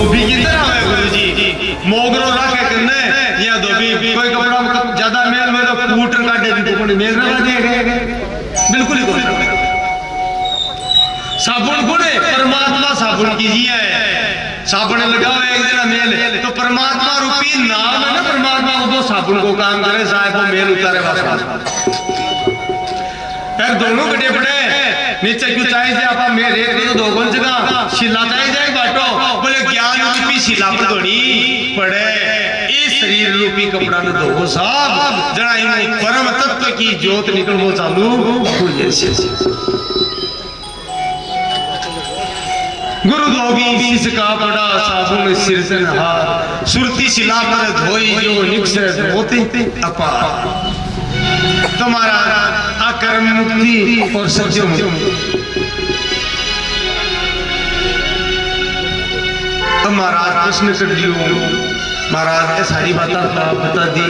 धोबी की तरह है गुरुजी, मोगरो रखे करने या धोबी कोई कपड़ा ज्यादा मेल में तो कूटर काटे दी तो मेल ना देगा, बिल्कुल ही कोई साबुन गुणे परमात्मा साबुन कीजिए, साबुन लगाओ एक दिन मेल तो परमात्मा रूपी नाम है ना, परमात्मा वो साबुन को काम करे साहब को मेल उतारे वास्ते। फिर दोनों गड्ढे पड़े नीचे क्यों चाहिए आप मेरे तो दो गुण जगह शिला चाहिए जाए बाटो बोले ज्ञान रूपी शिला पर धोनी पड़े, इस शरीर रूपी कपड़ा ने धो साहब जरा इन परम तत्व की ज्योत निकल वो चालू हो जैसे। गुरु धोबी इसका बड़ा साबुन सिर से नहा, सुरती शिला पर धोई जो निकसे धोते अपार, तुम्हारा अकर्म मुक्ति और सत्य मुक्ति। तो महाराज प्रश्न कर दियो, महाराज सारी बातें बता दी,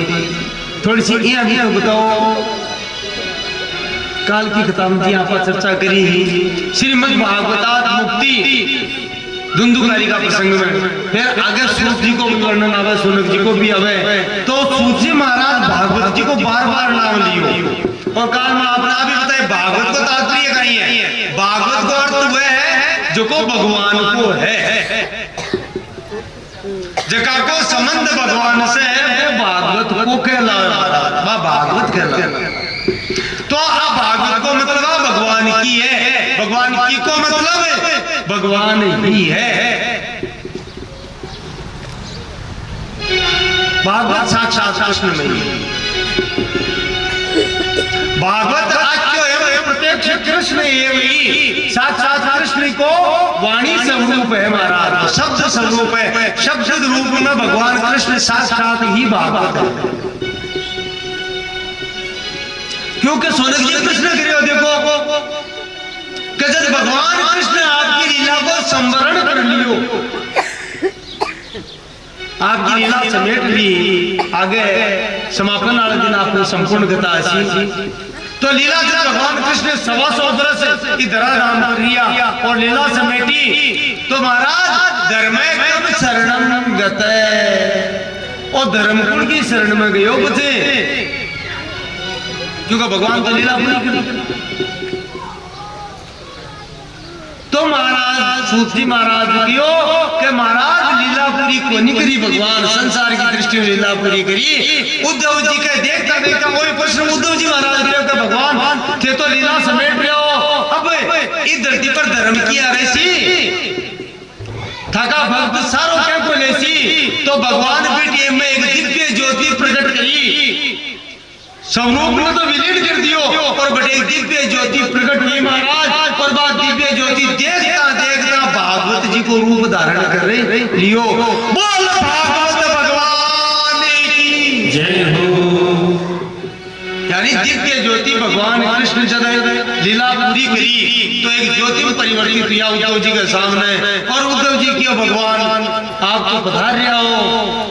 थोड़ी सी यहाँ बताओ। काल की खत्म थी आप चर्चा करी श्रीमद् भागवतात मुक्ति धुंधुकारी का प्रसंग में, फिर आगे सूत जी को वर्णन आवे, सोनक जी को भी आवे, तो सूत जी महाराज भागवत जी को बार बार नाम लियो और काल में आपने अभी बताया भागवत को तात्पर्य कहीं है, भागवत को अर्थ वह है जो को भगवान को है, जका को संबंध भगवान से है वो भागवत को कहला, भागवत कहला। तो अब भागवत को मतलब भगवान की है, भगवान की को मतलब भगवान ही है। भागवत साक्षात कृष्ण में, भागवत आख्यो एवं प्रत्यक्ष कृष्ण एवं साक्षात कृष्ण को वाणी स्वरूप है महाराज, शब्द स्वरूप है, शब्द रूप में भगवान कृष्ण साक्षात ही भागवत है। क्योंकि सोनक जी कृष्ण करियो देखो कि जब भगवान कृष्ण आपकी लीला को संवरण कर लियो, आपकी लीला समेट ली, आगे समापन वाले दिन आपने संपूर्ण कथा ऐसी, तो लीला जब भगवान कृष्ण 125 वर्ष की धराधाम कर लिया और लीला समेटी, तो महाराज धर्म शरणम गते, और धर्म कुल की शरण में गयो बचे, क्योंकि भगवान तो लीला पूरी करी। तो महाराज सूत जी महाराज क्यों कि महाराज लीला पूरी को नहीं करी, भगवान संसार की दृष्टि में लीला पूरी करी। उद्धव जी के देखता देखता वही प्रश्न उद्धव जी महाराज के भगवान थे तो लीला समेट रहे हो, अब इस धरती पर धर्म किया वैसी थका भक्त सारों क्या को लेसी, तो भगवान बेटी में एक दिव्य ज्योति प्रकट करी, स्वरूप में तो विलीन कर दियो और बड़े दिव्य ज्योति प्रकट हुई महाराज, और बात दिव्य ज्योति देखता देखता भागवत जी को रूप धारण कर रहे लियो। बोल भागवत भगवान की जय हो। यानी दिव्य ज्योति भगवान कृष्ण जब लीला पूरी करी तो एक ज्योति में परिवर्तित किया उद्धव जी के सामने, और उद्धव जी की भगवान आप तो पधार रहे हो,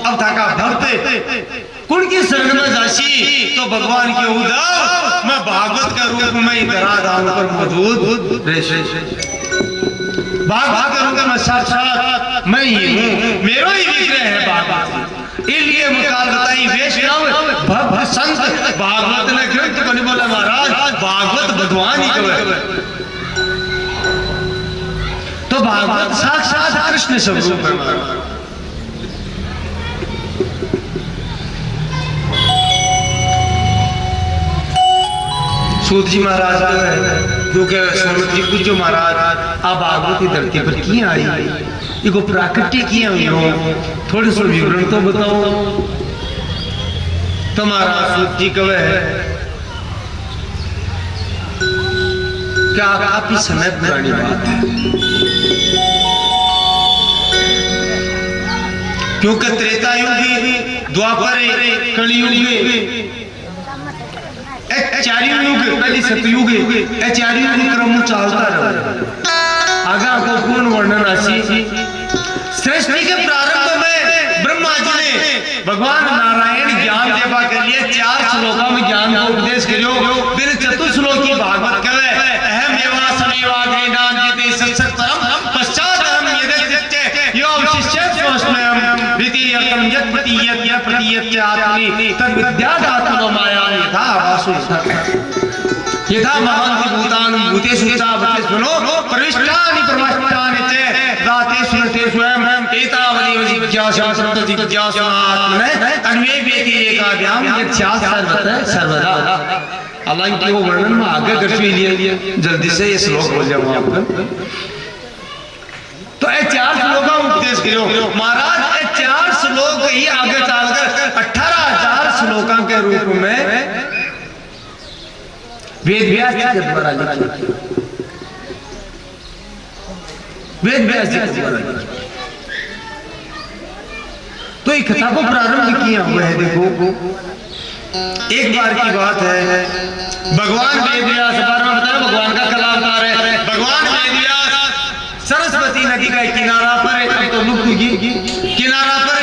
अब थका भक्त कुण की शरण में जासी, तो भगवान के उद्धव मैं भागवत का रूप में धराधाम पर मौजूद भागवत का रूप में साक्षात मैं ही हूँ, मेरा ही विग्रह है भागवत। इसलिए मुकाल बताई वैष्णव भक्त संत भागवत ने ग्रंथ को नहीं बोला महाराज, भागवत भगवान ही कहे, तो भागवत साक्षात कृष्ण स्वरूप है। सूत जी महाराज क्योंकि सोनक जी पूछो महाराज आप भागवत की धरती पर क्यों आई, इको प्राकृति क्यों हुई, थोड़ी सा विवरण तो बताओ। तो महाराज सूत जी कहे क्या काफी समय पुरानी बात है, क्योंकि त्रेता युग, द्वापर, कलियुग, चार युग पहले सतयुग, चार युग क्रम चलता रहा। आगा को पूर्ण वर्णन आसी सृष्टि के प्रारंभ में ब्रह्मा जी ने भगवान नारायण ज्ञान देवा के लिए 4 श्लोकों में ज्ञान का उपदेश करियो, फिर चतुश्लोकी भागवत कहे अहम एवा समेवा ज्ञानांजिते सत्सत्तरम पश्चात हम यदि यो शिष्य एकम यत् प्रतीयत य प्रतीयत आत्मनि तद विद्यात् आत्मनो माया यथा वासु यथा महान्ति भूतानि भूतेषु चावते सुनो प्रविष्टानि प्रवष्टानि च दाते सुनते स्वयं एतावदेव जिज्ञासा सन्तति जिज्ञासात्मने अन्वे व्यतिरेकाभ्याम यच्छास् सर्वदा। हालांकि वो वर्णन में आगे कर लिए जल्दी से ये श्लोक बोल जाऊंगा आपको। तो ये 4 श्लोक का उपदेश करो महाराज। ये 4 श्लोक ही आगे चलकर 18,000 श्लोकों के रूप में वेद व्यास जी के द्वारा लिखे। वेद व्यास जी के द्वारा लिखे। तो एक कथा को प्रारंभ किया हुआ है। देखो एक बार की बात है, भगवान वेद व्यास बारे में बताया, भगवान का कला अवतार है। भगवान वेद व्यास सरस्वती नदी का किनारा पर, अब तो लुप्त होगी, किनारा पर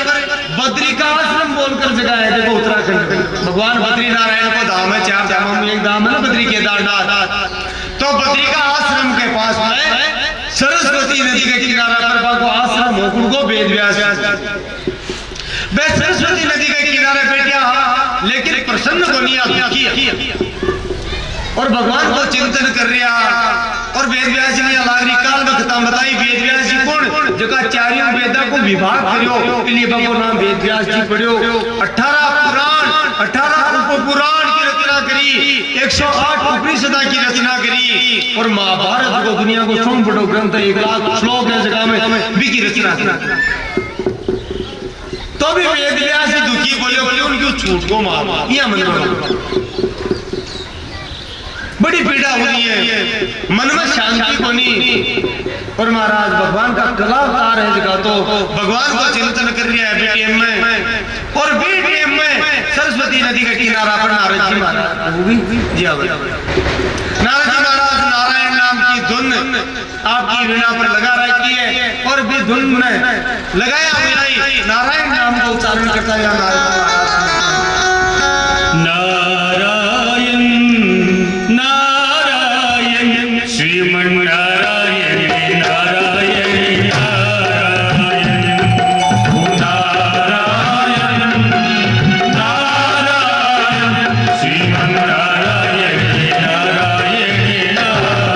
बद्री का आश्रम बोलकर जगह है। देखो उत्तराखंड में भगवान बद्री नारायण को धाम है, 4 धामों में एक धाम है ना बद्री केदारनाथ। तो बद्री का आश्रम के पास में सरस्वती नदी के किनारा पर बागो आश्रम हो, उनको वेद व्यास सरस्वती नदी के किनारे बैठा, लेकिन प्रसन्न को नहीं किया और भगवान को चिंतन कर रहा। और वेद व्यास जी ने लागरी काल में कथा बताई। वेद व्यास जी कौन जगह चारों वेदा को विभाग करियो, इसलिए बाबू नाम वेद व्यास जी पढ़ियो। 18 पुराण 18 उप पुराण की रचना करी, 108 उपनिषदा की रचना करी और महाभारत को दुनिया को सोम बड़ो ग्रंथ 1 लाख श्लोक है जगह में भी की रचना करी। तो भी वेद व्यास जी दुखी बोले उनकी छूट को मार या मन बड़ी पीड़ा हो रही है, मन में शांति को नहीं। और महाराज भगवान का कला अवतार है जगह, तो भगवान को चिंतन कर रहा है बीटीएम में। और बीटीएम में सरस्वती नदी के किनारा पर नारद जी महाराज जी नारद जी महाराज नारायण नाम की धुन आपकी वीणा पर लगा रखी है और भी धुन में लगाया हुआ नारायण नाम का उच्चारण करता है। नारायण नारायण श्रीमन नारायण नारायण नारायण नारायण नारायण श्रीमन नारायण नारायण नारायण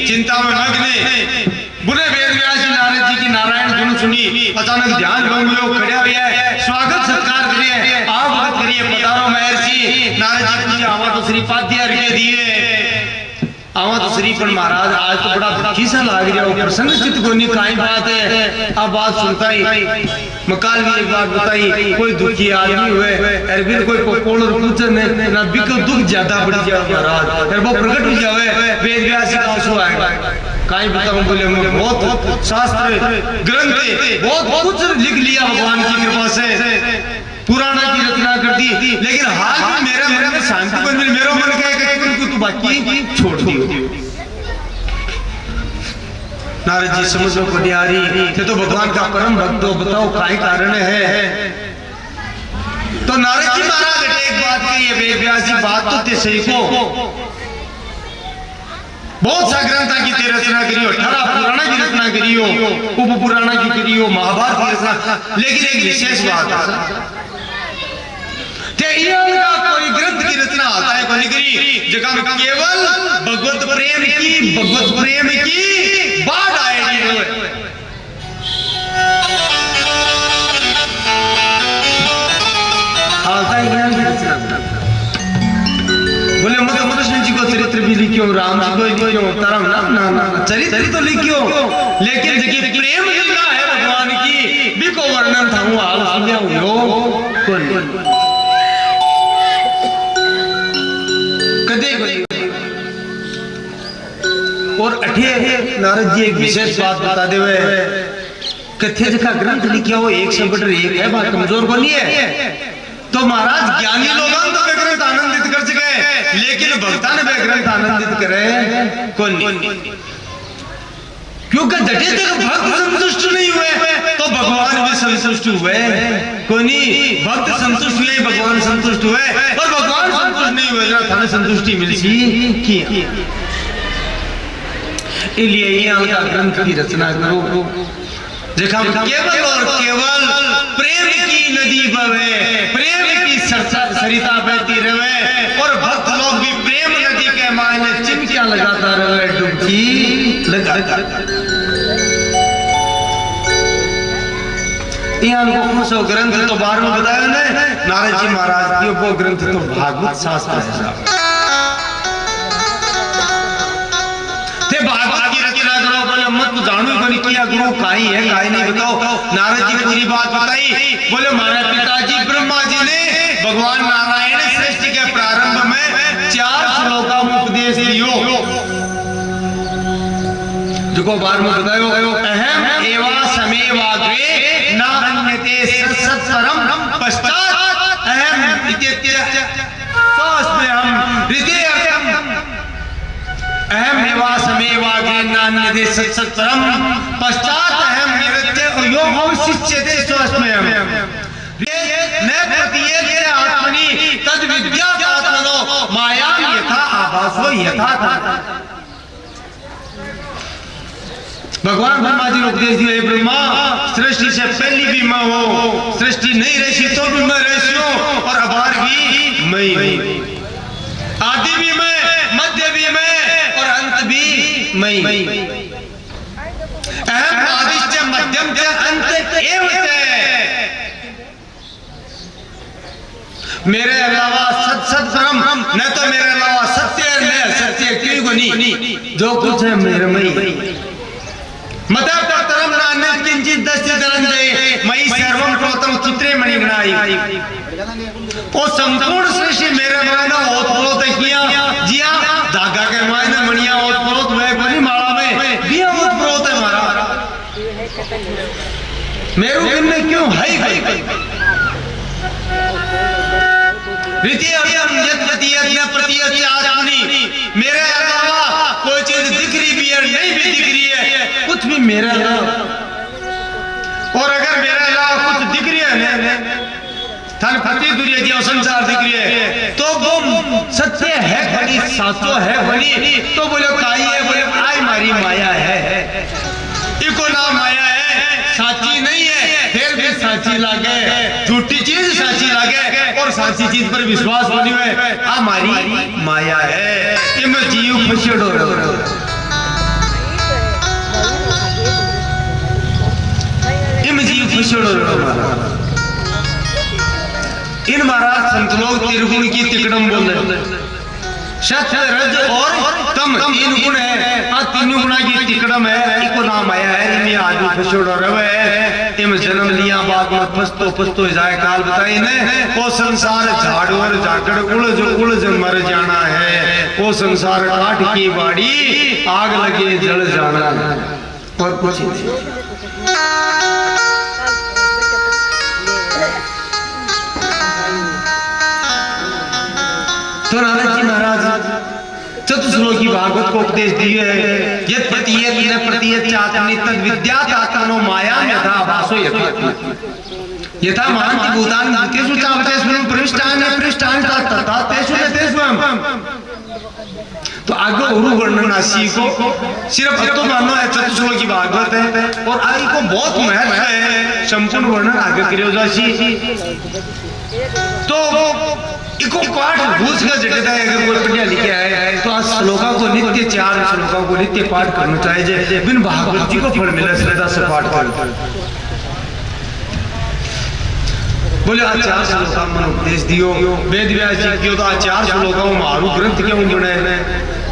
चिंता में मग्न बुरे वेद व्यास जी नारद जी की नारायण धुन सुनी। अचानक ध्यान भंग हुए, खड़े हुए, स्वागत सत्कार करिए, आप करिए, पधारो महर्षि। नारद जी पूछे आवा तो श्रीपाद अर्घ्य दिए, आवा तो श्री पर महाराज आज तो बड़ा खीसा लाग रहा हो, प्रसन्न चित्त को नहीं काई बात है। अब बात सुनता ही मकाल भी एक बात बताई, कोई दुखी आदमी हुए फिर कोई कोल और पूछे ना बिको दुख ज्यादा बढ़ जाए महाराज, फिर वो प्रकट हो जावे वेद व्यास जी का सो आएगा काई बताऊं। बोले बहुत शास्त्र ग्रंथ बहुत कुछ लिख लिया भगवान की कृपा से, पुराना की रचना कर दी, लेकिन हाल में मेरा में शांति बन गई। मेरा मन कहे कि उनको तू बाकी छोड़ दियो। नारद जी समझ लो पटियारी ये तो भगवान का परम भक्त हो, बताओ काय कारण है। तो नारद जी महाराज एक बात कही है, वेद व्यास जी बात तो ते सही को बहुत सा ग्रंथ की रचना करियो, 18 पुराना की रचना करियो, उप पुराना की करियो, महाभारत की रचना, लेकिन एक विशेष बात है कोई ग्रंथ की रचना आता है कोई करी जगह में केवल भगवत प्रेम की बात आएगी। आता है ज्ञान की रचना, बोले मनुष्य जी को चरित्र भी लिखियो, राम जी को लिखियो, तरम ना चरित्र तो लिखियो, लेकिन जगह प्रेम लीला है भगवान की भी को वर्णन था हूँ हाल सुनिया हुई और अठे नारद जी एक विशेष बात बता दे हुए कथ्य का ग्रंथ लिखे हो 100/1 है, बात कमजोर को नहीं है। तो महाराज ज्ञानी लोग तो वे ग्रंथ आनंदित कर सके, लेकिन भक्ता ने वे ग्रंथ आनंदित करे कौन नहीं, क्योंकि जटे तक भक्त संतुष्ट नहीं हुए तो भगवान भी संतुष्ट हुए कोई नहीं। भक्त संतुष्ट हुए, भगवान संतुष्ट हुए, और भगवान संतुष्ट नहीं हुए थाने संतुष्टि मिली की। इसलिए यहाँ का ग्रंथ की रचना करो, देखा केवल और केवल प्रेम की नदी बहे, प्रेम की सरिता बहती रहे, और भक्त लोग भी प्रेम नदी के मायने चिमकियां लगाता रहे, डुबकी लगा। यहाँ सो ग्रंथ तो बार में बताया ने नारद जी महाराज की, वो ग्रंथ तो भागवत शास्त्र है। भागवत की रचना करो, बोले मत जानू बनी किया गुरु काई है काई नहीं बताओ। नारद जी ने पूरी बात बताई, बोले हमारे पिताजी ब्रह्मा जी ने भगवान नारायण सृष्टि के प्रारंभ में 4 श्लोक का उपदेश दियो, जो बार में बतायो, अहम एवा समेवाग्रे ना अन्यते सत्सरम पश्चात अहम अहम निवासमेवाग्रे नान्यते सत्सरम पश्चात अहम निवृत्ते यो अवशिष्यते स्वस्मयम् न प्रतीयते आत्मनि तद विद्यात् आत्मनो माया यथा आभासो यथा। भगवान ब्रह्मा जी ने उपदेश दिया, ब्रह्मा सृष्टि से पहली भी मैं हूं, सृष्टि नहीं रही तो भी मैं रही हूं, और अबार भी मैं हूं, आदि भी मैं, मध्य भी मैं, और अंत भी मैं। अहम आदिश्च मध्यम च अंत एव च। मेरे अलावा सत परम, न तो मेरे अलावा सत्य है, न सत्य क्यों नहीं, जो कुछ है मेरे में। मता परतरम नान्य किंचित दस्य धनंजय मयि सर्वम प्रोतम चित्रे मणिगणाई। वो संपूर्ण सृष्टि मेरे मायने ओतप्रोत किया जिया, धागा के मायने मणिया ओतप्रोत हुए, बनी माला में भी ओतप्रोत है हमारा। मेरे में क्यों है मेरे अलावा कोई चीज दिख रही भी है नहीं भी दिख रही है, कुछ भी मेरे अलावा। और अगर मेरे अलावा कुछ दिख रही है थान फती दुनिया की संसार दिख रही है, तो वो सत्य है बड़ी, साचो है बड़ी, तो बोले काई है, बोले आई मारी माया है, इको नाम माया है, साची नहीं है, फिर भी साची लागे, झूठी चीज साची लागे, और साची चीज पर विश्वास होनी है, हमारी माया है। इम जीव फसियो इम जीव फसियो। इन महाराज संत लोग त्रिगुण की तिकड़म बोल रहे, सत्य रज और तम 3 गुण है, तीन गुणा की तिकड़म है, इको नाम आया है। इनमें आदमी फसोड़ रहे, इम जन्म लिया बाद में पस्तो पस्तो जाए काल बताई ने, वो संसार झाड़ और जाकड़ उलझ मर जाना है, वो संसार काट की बाड़ी आग लगे जल जाना है, और कुछ नहीं। तो नारद जी महाराज चतुश्लोकी भागवत को उपदेश दिए, यत् प्रतीयत न प्रतीयत चात्मनि तद विद्यात् आत्मनो माया यथा आभासो यथा यथा महान्ति भूतानि भूतेषु चावतेषु प्रविष्टानि प्रविष्टानि तथा तेषु न तेषु। तो आगे गुरु वर्णन आशी को सिर्फ तो मानो है चतुश्लोकी भागवत है, और आगे को बहुत महत्व है, संपूर्ण वर्णन आगे करियो जासी। तो इको पाठ भूस का जटिलता है, अगर कोई पढ़िया लिखे आए तो आज श्लोका को नित्य 4 श्लोका को नित्य पाठ करना चाहिए, बिन भागवत जी को फल मिले श्रद्धा से पाठ कर। बोले आज 4 श्लोका मन उपदेश दियो, वेद व्यास जी की तो आज 4 श्लोका मारू ग्रंथ क्यों बने,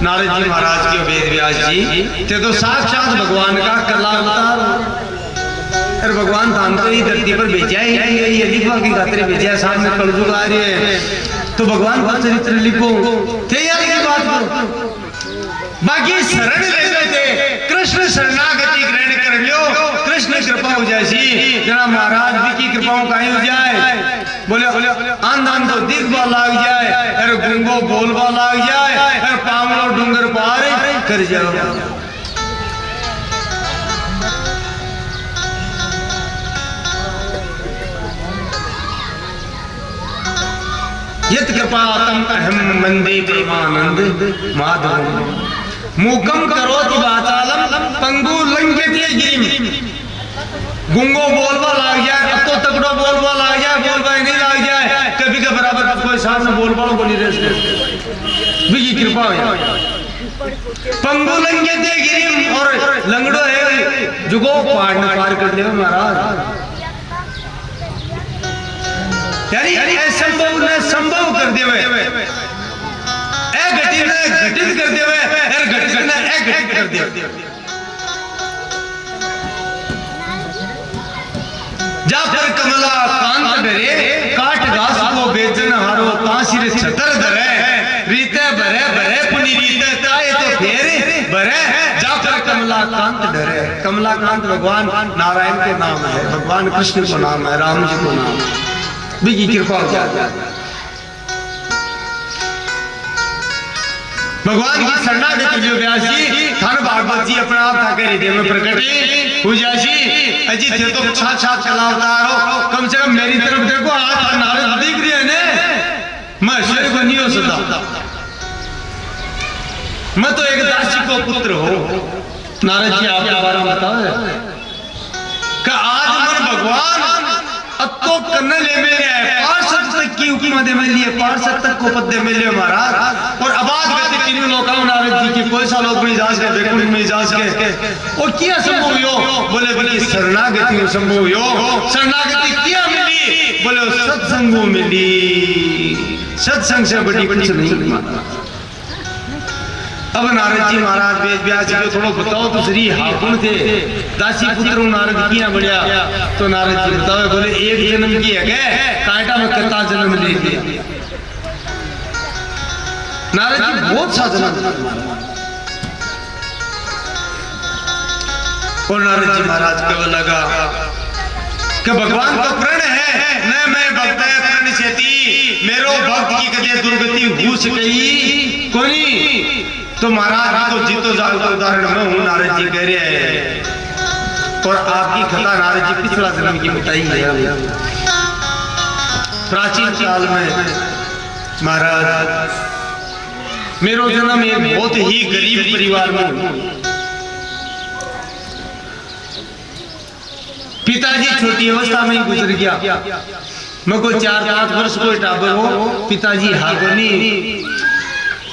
नारद जी महाराज की वेद व्यास जी ते तो साक्षात भगवान का कला अवतार। अरे भगवान धाम तो ही धरती पर भेजा है, ये लिखवा की खातिर भेजा है, सामने कलयुग आ रही है, तो भगवान का चरित्र लिखो, तैयारी की बात करो। बाकी शरण ले लेते, कृष्ण शरणागति ग्रहण कर लो, कृष्ण कृपा हो जाए जना महाराज जी की कृपाओं का हो जाए, बोले आंधन तो दिखवा लाग जाए, अरे गुंगो बोलवा लाग जाए, अरे पामलो डूंगर पार कर जाओ। यत कृपा तम अहम मंदे प्रेमानंद माधव मूकम करोति वाचालम पंगु लंघयते गिरिम। गुंगो बोलवा लाग जाए, अब तो तगड़ो बोलवा लाग जाए, बोलवा नहीं लाग जाए, कभी के बराबर का कोई सामने बोलवा को नहीं रह भी कृपा हो। पंगु लंघयते गिरिम और लंगड़ो है जुगो पार न पार कर देवे महाराज, यानी असंभव ने संभव कर देवे, घटित ने घटित कर देवे, घटित ने घटित कर देवे। जाकर कमला कांत डरे, काट घास को बेचन हारो, तासिर छतर धरे, रीते भरे भरे पुनी रीते ताए तो फेरे भरे। जाकर कमला कांत डरे, कमला कांत भगवान नारायण के नाम है, भगवान कृष्ण को नाम है, राम जी को नाम है। की कृपा हो जाए भगवान की शरणागति जो व्यास जी थान भागवत जी अपना आप था हृदय में प्रकट हो जासी। अजी थे तो साक्षात कला अवतार हो, कम से कम मेरी तरफ देखो, आज नारद दिख रही है ने, मैं शेर को नहीं हो सकता, मैं तो एक दासी को पुत्र हो। नारद जी आपके बारे में बताओ कि आज मन भगवान अब तो करने ले मेरे पार्षद तक की उपमा दे में लिए, पार्षद तक को पद दे में लिए महाराज, और आबाद गति तीनों लोकाओं नारद जी की कोई सा लोग में जांच के बैकुंठ में जांच के और किया संभव हो, बोले बोले शरणागति संभव हो। शरणागति किया मिली, बोले सत्संगो मिली, सत्संग से बड़ी कुछ नहीं। अब नारद जी महाराज वेद व्यास जी को थोड़ा बताओ तो श्री हाकुन थे दासी पुत्र नारद किया बढ़िया, तो नारद जी बताओ, बोले एक जन्म की है क्या, कांटा में कता जन्म ले लिया। नारद जी बहुत सा जन्म, और नारद जी महाराज को लगा कि भगवान का प्रण है न, मैं भक्त है प्रण सेती, मेरो भक्त की कदे दुर्गति हो सकी कोनी। तो महाराज तो जीतो जागतो उदाहरण में हूँ, नारद जी कह रहे हैं, और आपकी कथा नारद जी पिछला जन्म की बताई है। प्राचीन काल में महाराज मेरो जन्म एक बहुत ही गरीब परिवार में, पिताजी छोटी अवस्था में ही गुजर गया, मैं कोई 4-5 वर्ष कोई टाबर हो, पिताजी हागोनी,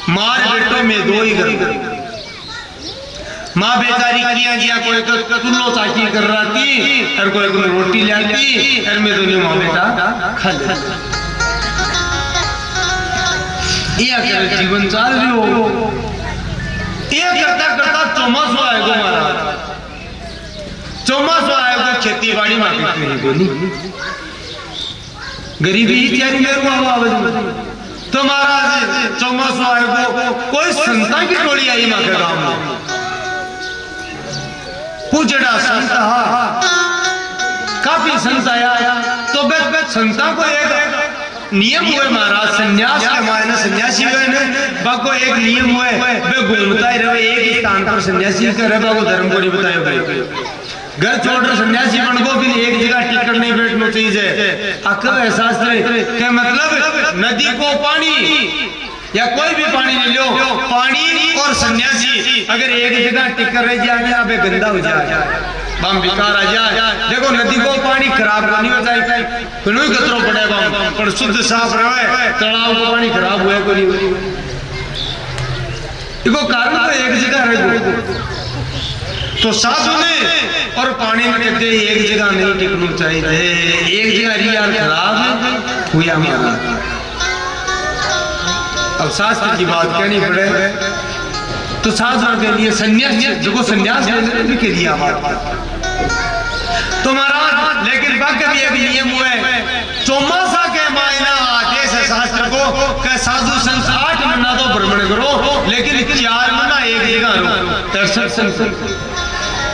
मार बेटों में 2 ही घर, माँ बेचारी किया जिया कोई तो तुल्लो चाकी कर रहा थी, और कोई को रोटी ले आती, और मैं दोनों माँ बेटा खा ले। ये अगर जीवन चाल रही हो, ये करता करता चौमासो आएगा महाराज, चौमासो आएगा खेती बाड़ी में बोली गरीबी ही तैयारी मेरे को आवाज। तो महाराज चौमासो आएगा, कोई संता की टोली आई माँ के गांव में, पूजड़ा संत काफी संत आया, तो बेत संता को एक नियम हुए महाराज, संन्यास के मायने सन्यासी हुए ने, बाको एक नियम हुए, वे घूमता ही रहे एक स्थान पर सन्यासी का रहे, बाको धर्म को नहीं बताया भाई, घर छोड़कर सन्यासी बन को फिर एक जगह टिकट नहीं बैठना चाहिए। अक्ल एहसास के मतलब नदी को पानी या कोई भी पानी ले लो, पानी और सन्यासी अगर एक जगह टिकट रह जाए अबे गंदा हो जाए, बम बेकार आ जाए। देखो नदी को पानी खराब नहीं होता है, कोई कचरो पड़े बम पर शुद्ध साफ रहे, तालाब को पानी खराब हुआ कोई देखो कारण तो एक जगह रह, तो साधु ने और पानी में कहते एक जगह नहीं टिकना चाहिए, एक जगह रिया खराब हुआ हमारा। अब शास्त्र की बात कहनी पड़े तो शास्त्र के लिए संन्यास जो संन्यास के लिए तो महाराज, लेकिन बाकी भी एक नियम हुए, चौमासा के महीना आदेश है शास्त्र को कि साधु संत 8 महीना तो भ्रमण करो, लेकिन 4 महीना एक जगह रहो,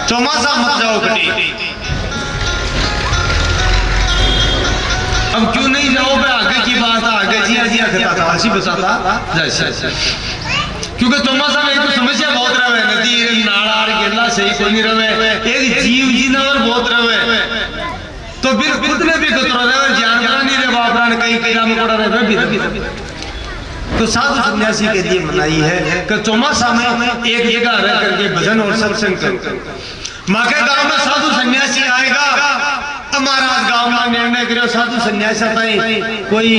चौमासा मत जाओ कटी। कहता था ऐसी बताता जैसे क्योंकि चौमासा में तो समस्या बहुत रहे नदी नाला गेला सही कोई नहीं रहे एक जीव जीनावर बहुत रहे तो फिर खुद ने भी कतरा रहे जानवर नहीं रहे बापरा ने कई कीड़ा मकोड़ा रहे भी तो साधु सन्यासी के लिए मनाई है कि चौमासा में एक जगह रह करके भजन और सत्संग कर माँ के गांव में साधु सन्यासी आएगा हमारा गांव में निर्णय करो साधु सन्यासी कोई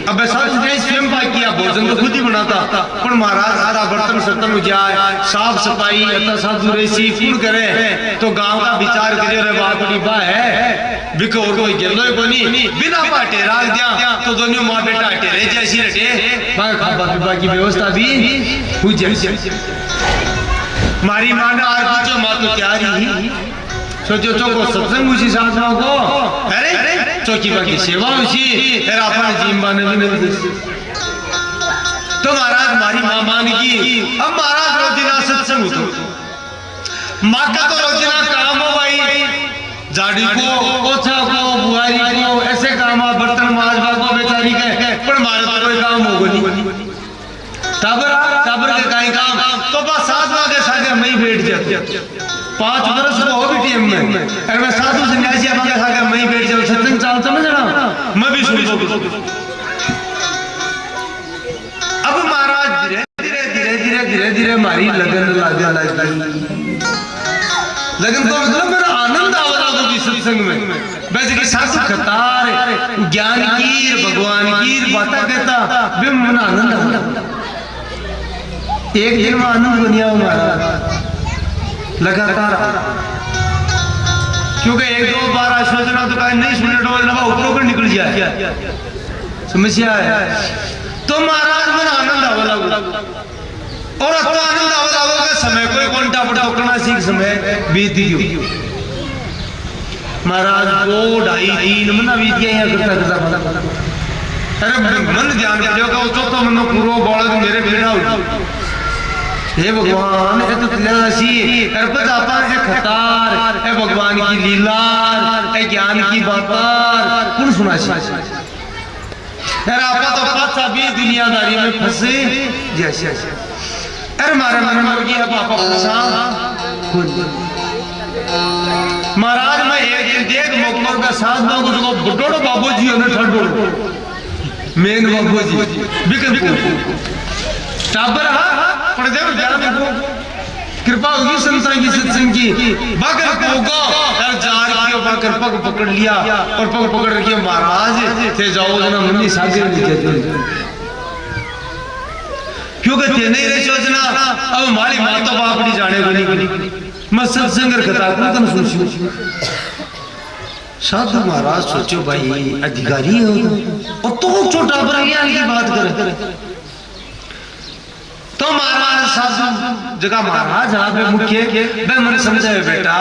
अब साधु सन्यासी स्वयं पाक किया भोजन तो खुद ही बनाता पर महाराज आधा बर्तन सर्तन उजाए साफ सफाई अतः साधु रेसी पूर्ण करे तो गांव का विचार करे रे बापड़ी बा है बिको और कोई गेलो बनी बिना पाटे राख दिया तो दोनों माँ बेटा टेरे जैसी रटे बाकी खाबा पीबा की व्यवस्था भी हुई जैसी मारी माँ ने आज पूछो माँ तो क्या रही सोचो चौको सत्संग उसी साधना को अरे चौकी बाकी सेवा उसी फिर अपना जीवा ने भी नहीं तो महाराज मारी माँ मान की अब महाराज रोजिना सत्संग हो माँ का तो रोजिना काम हो भाई जाड़ी को पोछा को बुआरी को ऐसे काम बर्तन माजबा को बेचारी के पर मारे तो कोई काम होगा नहीं टाबर के कहीं काम तो बस साधना के साथ मैं ही बैठ जाती 5 वर्ष को हो भी टीम में अगर मैं साधु सन्यासी आपके साथ मैं ही बैठ जाऊं सत्संग चाल समझ रहा मैं भी सुन सकूं अब महाराज धीरे धीरे मारी लगन तो मतलब मेरा आनंद आवला को भी सत्संग में वैसे कि साधु खतार ज्ञान की भगवान की बातें कहता वे मन आनंद आवला एक दिन में आनंद बनिया हमारा लगातार क्योंकि एक दो बार आश्वासन तो कहीं नहीं सुने डोल ना ऊपर ऊपर निकल जाए समस्या है तो महाराज मन आनंद आवला और अपना आनंद आवला का समय कोई घंटा बड़ा उकना सीख समय बीत गयो महाराज 2-2.5-3 महीना बीत गया यहाँ करता अरे मन ध्यान रखिएगा वो तो मनो पूरो बोल मेरे बेड़ा हो हे भगवान ये तो तुलसी अर्पण आपा है खतार है भगवान की लीला है ज्ञान की बातार कौन सुना सी यार आपा तो पाछा भी दुनियादारी में फंसे जैसे अरे मारे मन में गया पापा फंसा महाराज मैं एक दिन देख मोकमर का साथ में कुछ बुड्ढोड़ो बाबूजी ने ठंडो मेन बाबूजी बिकन टाबर पर देव ज्ञान को कृपा होगी संतान की सत्संग की बगर होगा यार जार कियो बगर पग पकड़ लिया और पग पकड़ के महाराज थे जाओ जना मन्नी सागर नीचे क्योंकि ते नहीं रे सोचना अब हमारी मां तो बापड़ी जाने बनी मैं सत्संग कथा को तन सोचू साधु महाराज सोचो भाई अधिकारी हो और तो छोटा बरैया की बात करे तो महाराज साधु जगह महाराज आप मुख्य मैं मन समझाए बेटा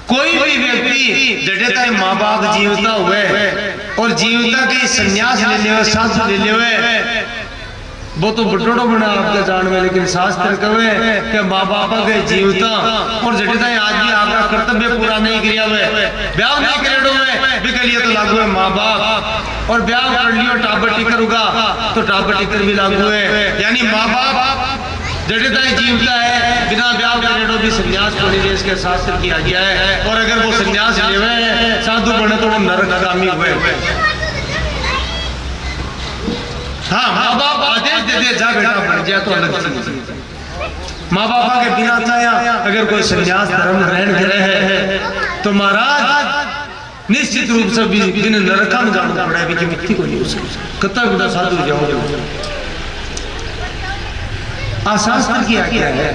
कोई भी व्यक्ति जड़े माँ बाप जीवता हुए और जीवता के संन्यास ले ले साधु ले ले वो तो बटोड़ो बना आपके जान में लेकिन शास्त्र कहे कि माँ बाप के जीवता और जटिता आज भी आपका कर्तव्य पूरा नहीं किया हुए ब्याह नहीं करेडो में भी लिए तो लागू है माँ बाप और ब्याह कर लियो टाबर टिकर होगा तो टाबर टिकर भी लागू है यानी माँ बाप जटिता जीवता है बिना ब्याह करेडो भी संन्यास को निवेश के शास्त्र किया गया है और अगर वो संन्यास लेवे साधु बने तो वो नरकगामी हुए हाँ माँ बाप आदेश दे दे जा बेटा बढ़ जा तो अलग चीज माँ बाप के बिना चाया अगर कोई संन्यास धर्म ग्रहण करे है तो महाराज निश्चित रूप से बिन नरका में जाना पड़ा है कि मिट्टी को नहीं उसको कत्ता गुड़ा साधु जाओगे शास्त्र किया गया है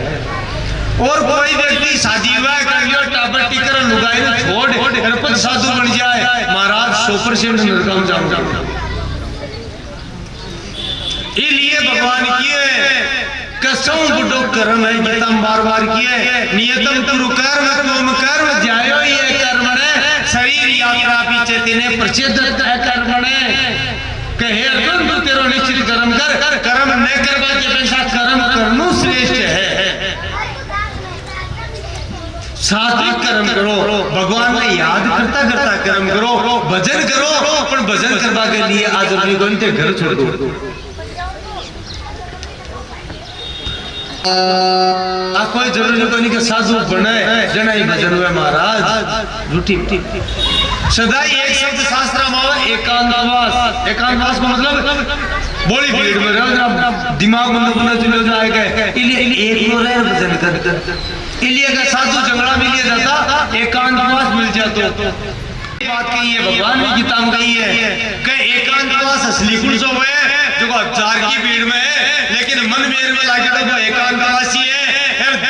और कोई व्यक्ति शादी विवाह कर लियो टाबर टिकर लुगाई ने छोड़ अर्पण साधु बन जाए महाराज 100% नरका में जाओगे इसलिए भगवान किए कसम बुढ़ो कर्म है गीतम बार किए नियतम कुरु कर्म तुम कर्म जायो ये कर्मणे शरीर यात्रा पीछे तिने प्रसिद्ध है कर्मणे कहे अर्जुन तू तेरो निश्चित कर्म कर कर्म न करवा के पेशा कर्म करनु श्रेष्ठ है सात्विक कर्म करो भगवान ने याद करता करता कर्म करो, भजन करो, पर भजन करवा के लिए आज अपनी गोंते घर छोड़ दो। आ कोई जरूरी को नहीं कि साधु बने जना ही भजन हुए महाराज रूठी सदा एक शब्द शास्त्र में एकांतवास। एकांतवास का मतलब बड़ी भीड़ में रह दिमाग में न चले जाएगा, इसलिए एक लो रहे भजन कर, इसलिए अगर साधु जंगला मिल जाता एकांतवास मिल जाता। बात कही है भगवान ने गीता में कही है कि एकांतवास असली गुण जो है जो हजार की भीड़ में है, लेकिन मन मेर में लागे तो वो एकांतवासी है।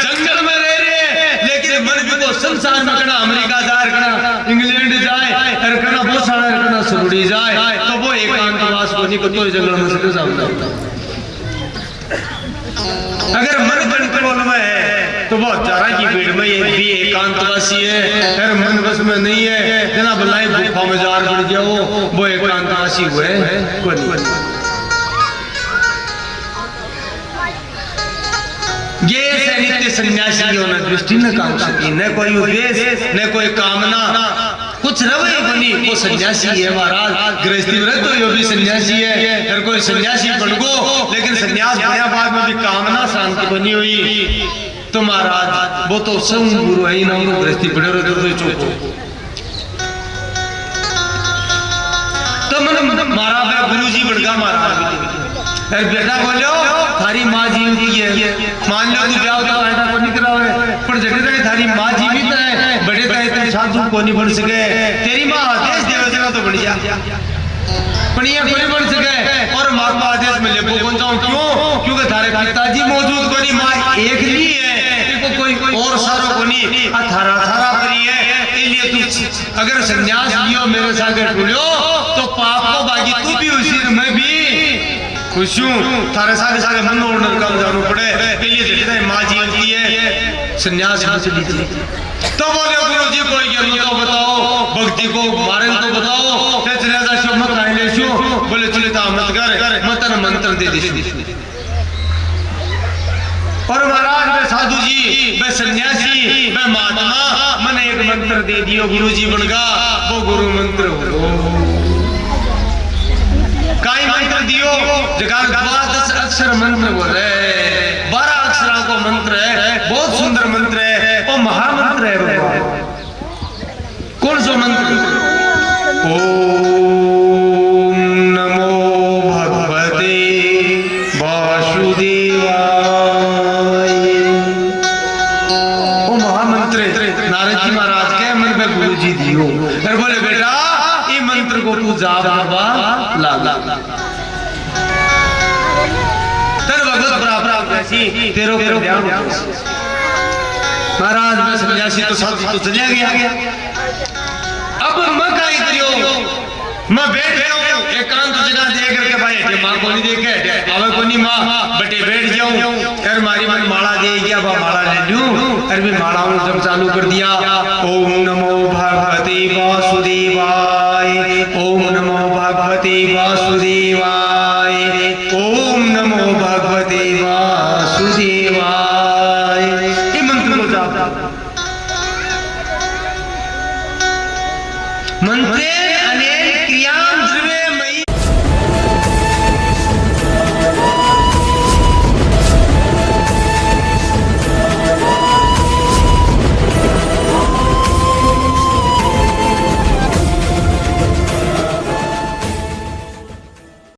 जंगल में रह रहे लेकिन मन भी वो संसार में करना, अमेरिका जाए करना, इंग्लैंड जाए और करना, बहुत सारा करना सुरुड़ी जाए, तो वो एकांतवास को नहीं तो जंगल में से जाता। अगर मन कंट्रोल में है तो वो हजारा की भीड़ में ये भी एकांतवासी है, अगर मन बस में नहीं है जना भलाई गुफा में जार बढ़ गया वो एकांतवासी हुए कोई। ये नित्य सन्यासियों ने दृष्टि न काम सकी, न कोई उद्देश्य न कोई कामना, कुछ रवे बनी वो सन्यासी है महाराज। गृहस्थी में तो ये भी सन्यासी है, अगर कोई सन्यासी बन गो लेकिन सन्यास बनया बाद में भी कामना शांति बनी हुई तो महाराज वो तो सब गुरु है ही ना, गृहस्थी पड़े रहे तो चुप। तो मन मारा गुरु जी बढ़ गया महाराज, अरे बेटा बोलो थारी माँ जीवित है, मान लो तू ब्याह का बेटा को निकला है पर जगह तक थारी माँ जीवित है, बड़े तक तुम साधु को नहीं बन सके, तेरी माँ आदेश देवे जगह तो बढ़ जा पनिया को नहीं बन सके और माँ का आदेश मिले वो कौन जाऊं क्यों, क्योंकि थारे पिताजी मौजूद को नहीं, माँ एक ही है को कोई और सारो को नहीं थारा थारा परी है, इसलिए तू अगर संन्यास लियो मेरे साथ टूलियो तो पाप को बाकी तू भी उसी मैं भी खुश हूँ, थारे सारे सारे मन में काम जानो पड़े, इसलिए जितना माँ जीवती है संन्यास से लीजिए। तो बोले गुरु जी कोई ज्ञान तो बताओ, भक्ति को मारे तो बताओ, चले जा शो मत आए ले शो, बोले चले ता मत कर मतन मंत्र दे दे। और महाराज मैं साधु जी मैं सन्यासी मैं महात्मा मैंने एक मंत्र दे दियो गुरु जी बनगा, वो गुरु मंत्र हो काई मंत्र दियो जगह 12 अक्षर मंत्र बोले, 12 अक्षरों को मंत्र है, बहुत सुंदर मंत्र है, वो महामंत्र है भगवान। कौन सा मंत्र? ओम नमो भगवते वासुदेवाय। वो महामंत्र नारद जी महाराज के मन में गुरु जी दियो, फिर बोले बेटा ये मंत्र को तू जाप बाबा ला तेरे भगवत प्राप्त ऐसी तेरो ध्यान। महाराज मैं सन्यासी तो साधु तो चले गया, अब मैं क्या करियो, मैं बैठ गया हूँ एकांत जगह दे करके भाई माँ को नहीं देखे अब को नहीं माँ बटे बैठ जाऊं, अरे मारी मन माला दे गया बा माला ले लूं, अरे भी माला में जब चालू कर दिया ओम नमो भगवते वासुदेवाय, ओम नमो भगवते वासुदेवाय, ओम नमो भगवते वासुदेवाय, ये मंत्र को जाप। मंत्र अनेक